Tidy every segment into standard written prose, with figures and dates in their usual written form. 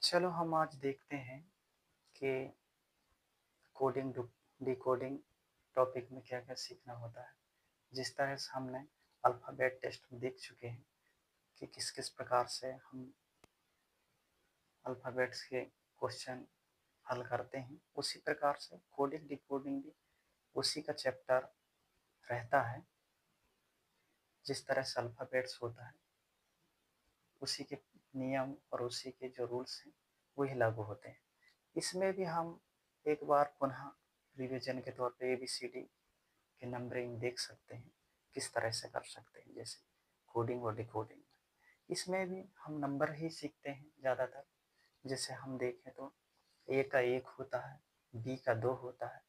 चलो हम आज देखते हैं कि कोडिंग डिकोडिंग टॉपिक में क्या क्या सीखना होता है। जिस तरह से हमने अल्फ़ाबेट टेस्ट में देख चुके हैं कि किस किस प्रकार से हम अल्फ़ाबेट्स के क्वेश्चन हल करते हैं, उसी प्रकार से कोडिंग डिकोडिंग भी उसी का चैप्टर रहता है। जिस तरह से अल्फ़ाबेट्स होता है उसी के नियम और उसी के जो रूल्स हैं वही लागू होते हैं। इसमें भी हम एक बार पुनः रिवीजन के तौर पे ABCD की नंबरिंग देख सकते हैं, किस तरह से कर सकते हैं, जैसे कोडिंग और डिकोडिंग। इसमें भी हम नंबर ही सीखते हैं ज़्यादातर। जैसे हम देखें तो A का 1 होता है, B का 2 होता है,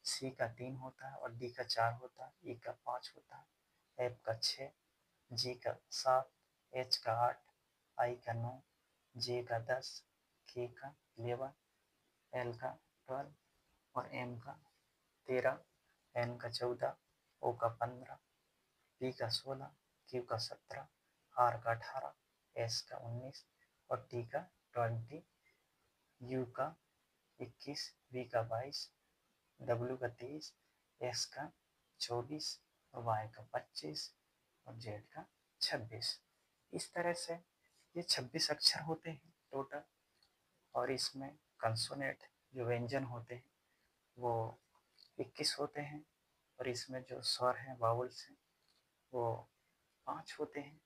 C का 3 होता है और D का 4 होता है, E का 5 होता है, F का 6, G का 7, H का 8, I का 9, J का 10, K का 11, L का 12 और M का 13, N का 14, O का 15, P का 16, Q का 17, R का 18, S का 19 और T का 20, U का 21, V का 22, W का 23, X का 24 और Y का 25 और Z का 26। इस तरह से ये 26 अक्षर होते हैं टोटल। और इसमें कंसोनेंट जो व्यंजन होते हैं वो 21 होते हैं और इसमें जो स्वर हैं वावल्स हैं वो 5 होते हैं।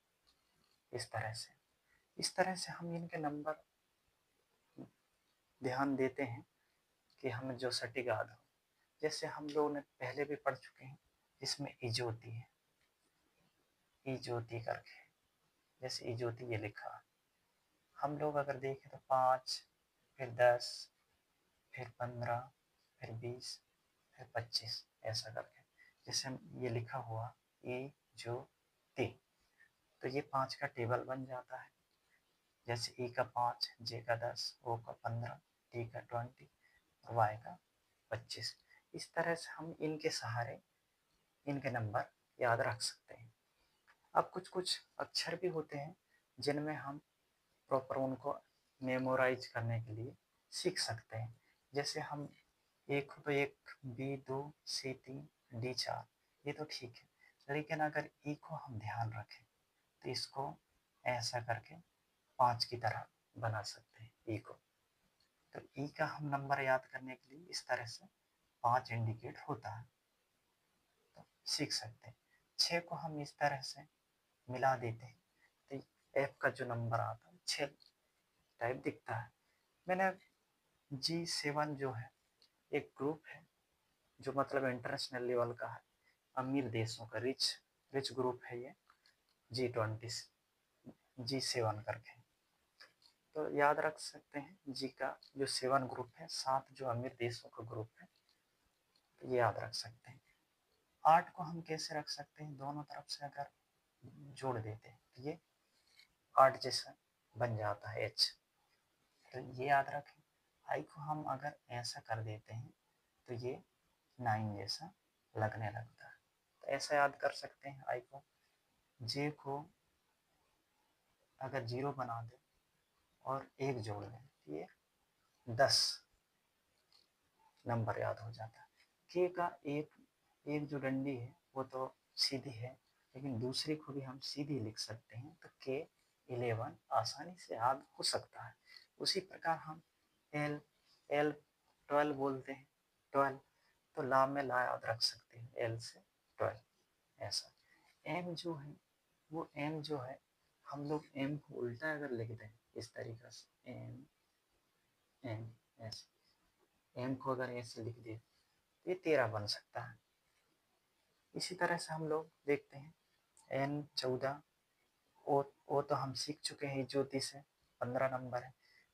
इस तरह से हम इनके नंबर ध्यान देते हैं कि हमें जो सटीक याद हो। जैसे हम लोगों ने पहले भी पढ़ चुके हैं, इसमें इजोती है, इजोती करके, जैसे इजोती ये लिखा है। हम लोग अगर देखें तो 5, फिर 10, फिर 15, फिर 20, फिर 25 ऐसा करके, जैसे ये लिखा हुआ इजोती, तो ये 5 का टेबल बन जाता है। जैसे E का 5, J का 10, O का 15, T का 20 और Y का 25। इस तरह से हम इनके सहारे इनके नंबर याद रख सकते हैं। अब कुछ कुछ अक्षर भी होते हैं जिनमें हम प्रॉपर उनको मेमोराइज करने के लिए सीख सकते हैं। जैसे हम एक हो तो 1, B2, C3, D4, ये तो ठीक है, लेकिन अगर E को हम ध्यान रखें तो इसको ऐसा करके 5 की तरह बना सकते हैं E को। तो E का हम नंबर याद करने के लिए इस तरह से 5 इंडिकेट होता है, तो सीख सकते हैं। 6 को हम इस तरह से मिला देते हैं तो F का जो नंबर आता है 6 टाइप दिखता है। मैंने G7 जो है एक ग्रुप है जो मतलब इंटरनेशनल लेवल का है, अमीर देशों का रिच रिच ग्रुप है ये, G20 G7 करके। तो याद रख सकते हैं जी का जो 7 ग्रुप है, 7 जो अमीर देशों का ग्रुप है, तो ये याद रख सकते हैं। 8 को हम कैसे रख सकते हैं, दोनों तरफ से अगर जोड़ देते हैं तो ये 8 जैसा बन जाता है H, तो ये याद रखें। आई को हम अगर ऐसा कर देते हैं तो ये 9 जैसा लगने लगता है, तो ऐसा याद कर सकते हैं आई को। जे को अगर 0 बना दें और 1 जोड़ दें तो ये 10 नंबर याद हो जाता है। के का एक जो डंडी है वो तो सीधी है, लेकिन दूसरी को भी हम सीधी लिख सकते हैं, तो के 11 आसानी से याद हो सकता है। उसी प्रकार हम एल एल 12 बोलते हैं, 12 तो ला में ला याद रख सकते हैं, एल से 12 ऐसा। एम जो है वो एम जो है, हम लोग एम को उल्टा अगर लिख दें इस तरीके से एम एम ऐसे, एम को अगर ऐसे लिख दे तो ये 13 बन सकता है। इसी तरह से हम लोग देखते हैं एन 14, ओ तो हम सीख चुके हैं ज्योति से 15 नंबर है।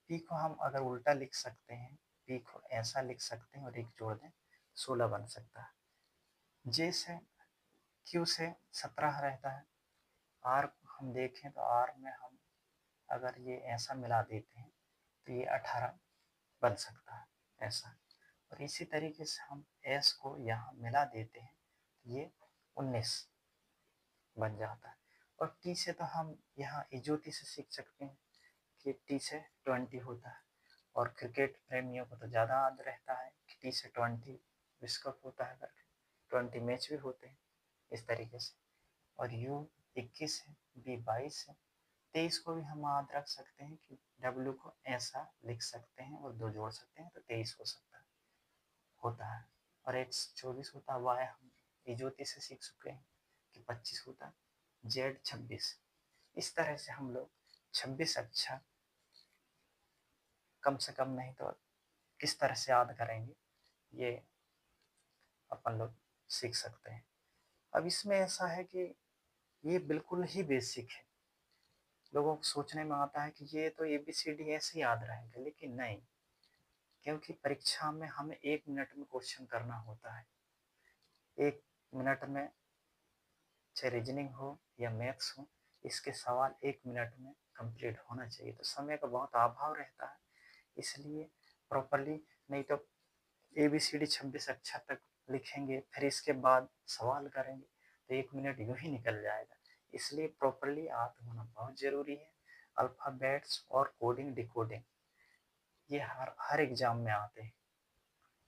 पी को हम अगर उल्टा लिख सकते हैं, पी को ऐसा लिख सकते हैं और एक जोड़ दें 16 बन सकता है। जे से क्यू से 17 रहता है। आर हम देखें तो आर में हम अगर ये ऐसा मिला देते हैं तो ये 18 बन सकता है ऐसा। और इसी तरीके से हम एस को यहाँ मिला देते हैं तो ये 19 बन जाता है। और टी से तो हम यहाँ इजोती से सीख सकते हैं कि टी से 20 होता है। और क्रिकेट प्रेमियों को तो ज़्यादा याद रहता है कि T से 20 विश्व कप होता है करके, 20 मैच भी होते हैं इस तरीके से। और U21 है, B22 है, 23 को भी हम याद रख सकते हैं कि W को ऐसा लिख सकते हैं और 2 जोड़ सकते हैं तो 23 हो सकता है, होता है। और X24 होता है, Y हम ज्योति से सीख चुके हैं कि 25 होता है, Z26। इस तरह से हम लोग 26 अक्षर कम से कम नहीं तो किस तरह से याद करेंगे ये अपन लोग सीख सकते हैं। अब इसमें ऐसा है कि ये बिल्कुल ही बेसिक है। लोगों को सोचने में आता है कि ये तो ABCD ऐसे याद रहेगा, लेकिन नहीं, क्योंकि परीक्षा में हमें 1 मिनट में क्वेश्चन करना होता है। 1 मिनट में चाहे रीजनिंग हो या मैथ्स हो, इसके सवाल 1 मिनट में कंप्लीट होना चाहिए। तो समय का बहुत अभाव रहता है, इसलिए प्रॉपरली नहीं तो ABCD 26 अक्षर तक लिखेंगे, फिर इसके बाद सवाल करेंगे तो 1 मिनट यूं ही निकल जाएगा। इसलिए प्रॉपरली याद होना बहुत ज़रूरी है। अल्फ़ाबेट्स और कोडिंग डिकोडिंग ये हर एग्ज़ाम में आते हैं,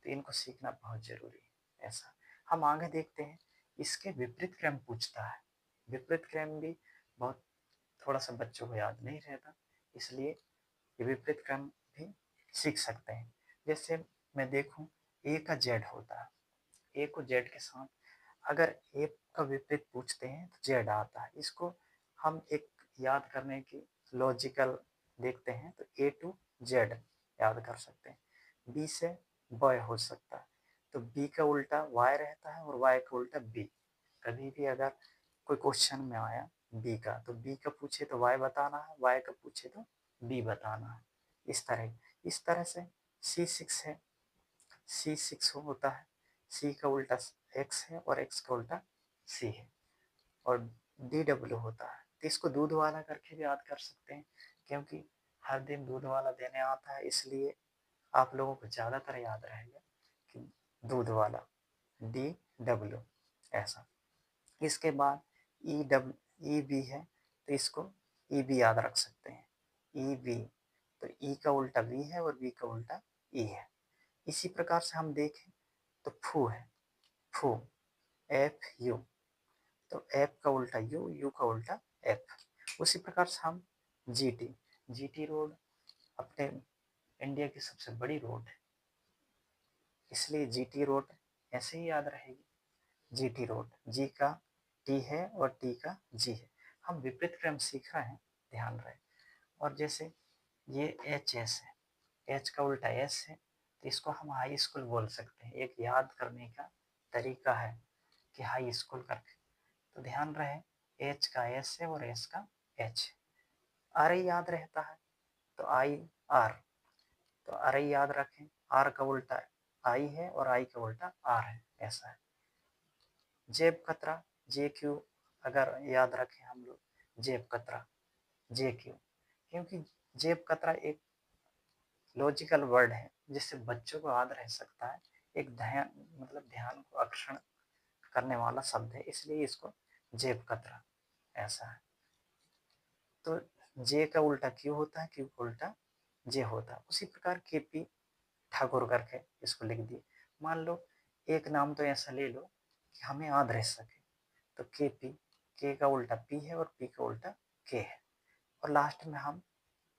तो इनको सीखना बहुत ज़रूरी है। ऐसा हम आगे देखते हैं, इसके विपरीत क्रम पूछता है। विपरीत क्रम भी बहुत थोड़ा सा बच्चों को याद नहीं रहता, इसलिए ये विपरीत क्रम भी सीख सकते हैं। जैसे मैं देखूं, ए का जेड होता है, ए को जेड के साथ अगर ए का विपरीत पूछते हैं तो जेड आता है। इसको हम एक याद करने की लॉजिकल देखते हैं तो ए टू जेड याद कर सकते हैं। बी से बॉय हो सकता है, तो बी का उल्टा वाई रहता है और वाई का उल्टा बी। कभी भी अगर कोई क्वेश्चन में आया बी का, तो बी का पूछे तो वाई बताना है, वाई का पूछे तो बी बताना है। इस तरह से C6 है, C6 होता है, C का उल्टा X है और X का उल्टा C है। और DW होता है, तो इसको दूध वाला करके भी याद कर सकते हैं, क्योंकि हर दिन दूध वाला देने आता है, इसलिए आप लोगों को ज़्यादातर याद रहेगा कि दूध वाला DW ऐसा। इसके बाद EB है, तो इसको EB याद रख सकते हैं, EB। तो E का उल्टा V है और V का उल्टा E है। इसी प्रकार से हम देखें तो फू है, फू FU, तो F का उल्टा U, U का उल्टा F। उसी प्रकार से हम GT रोड अपने इंडिया की सबसे बड़ी रोड है, इसलिए GT रोड ऐसे ही याद रहेगी। GT रोड, G का T है और T का G है। हम विपरीत क्रम सीख रहे हैं, ध्यान रहे। और जैसे ये HS है, H का उल्टा S है, तो इसको हम हाई स्कूल बोल सकते हैं। एक याद करने का तरीका है कि हाई स्कूल करके, तो ध्यान रहे H का S है और S का H। R याद रहता है तो IR, तो R याद रखें, R का उल्टा I है और I का उल्टा R है, ऐसा है। जेब कतरा JQ अगर याद रखें हम लोग, जेब कतरा JQ, क्योंकि जेब कतरा एक लॉजिकल वर्ड है जिससे बच्चों को याद रह सकता है। एक ध्यान मतलब ध्यान को आकर्षण करने वाला शब्द है, इसलिए इसको जेब कतरा ऐसा है। तो जे का उल्टा क्यू होता है, क्यू का उल्टा जे होता है। उसी प्रकार KP ठाकुर करके इसको लिख दिए। मान लो एक नाम तो ऐसा ले लो कि हमें याद रह सके, तो KP, के का उल्टा P है और P का उल्टा K है। और लास्ट में हम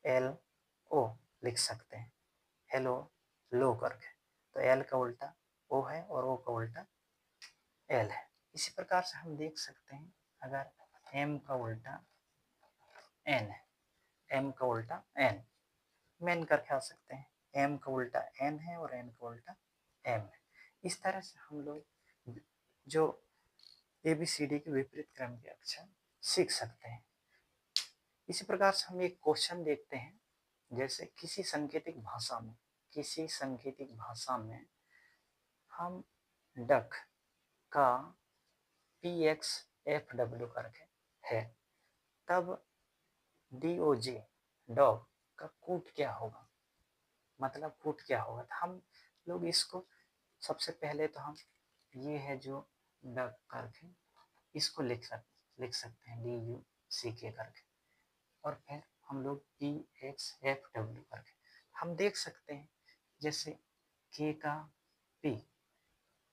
LO लिख सकते हैं, हेलो लो करके, तो L का उल्टा O है और O का उल्टा L है। इसी प्रकार से हम देख सकते हैं, अगर M का उल्टा N है, M का उल्टा N, मेन करके आ सकते हैं, M का उल्टा N है और N का उल्टा M है। इस तरह से हम लोग जो ABCD के विपरीत क्रम के अक्षर सीख सकते हैं। इसी प्रकार से हम एक क्वेश्चन देखते हैं, जैसे किसी सांकेतिक भाषा में हम डक का PXFW करके है, तब DOG डॉग का कूट क्या होगा, मतलब कूट क्या होगा। तो हम लोग इसको सबसे पहले तो हम ये है जो डक करके इसको लिख सकते हैं DUCK करके, और फिर हम लोग PXFW करके। हम देख सकते हैं, जैसे के का पी,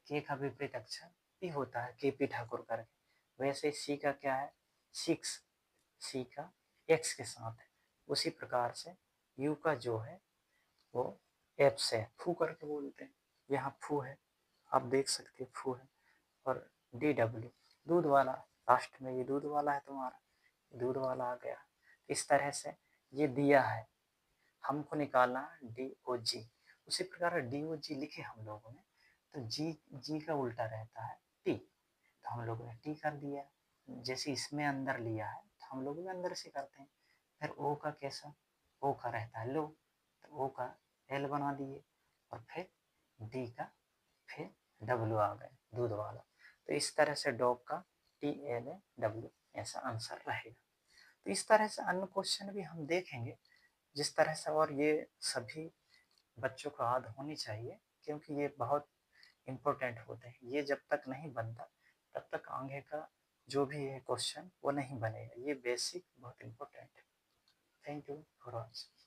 के का विपरीत अक्षर पी होता है, के पी ठाकुर करके। वैसे सी का क्या है, सिक्स, सी का एक्स के साथ है। उसी प्रकार से यू का जो है वो एफ से, फू करके बोलते हैं, यहाँ फू है, आप देख सकते हैं फू है। और डी डब्ल्यू, दूध वाला, लास्ट में ये दूध वाला है तुम्हारा, दूध वाला आ गया। इस तरह से ये दिया है, हमको निकालना डी ओ जी। उसी प्रकार डी ओ जी लिखे हम लोगों ने, तो जी, जी का उल्टा रहता है टी, तो हम लोगों ने टी कर दिया। जैसे इसमें अंदर लिया है तो हम लोग भी अंदर से करते हैं। फिर ओ का कैसा, ओ का रहता है लो, तो ओ का एल बना दिए, और फिर डी का फिर डब्ल्यू आ गए, दूध वाला। तो इस तरह से डॉग का टी एल ए डब्ल्यू ऐसा आंसर रहेगा। तो इस तरह से अन्य क्वेश्चन भी हम देखेंगे जिस तरह से, और ये सभी बच्चों को याद होनी चाहिए, क्योंकि ये बहुत इम्पोर्टेंट होते हैं। ये जब तक नहीं बनता तब तक आगे का जो भी है क्वेश्चन वो नहीं बनेगा। ये बेसिक बहुत इम्पोर्टेंट है। Thank you for watching.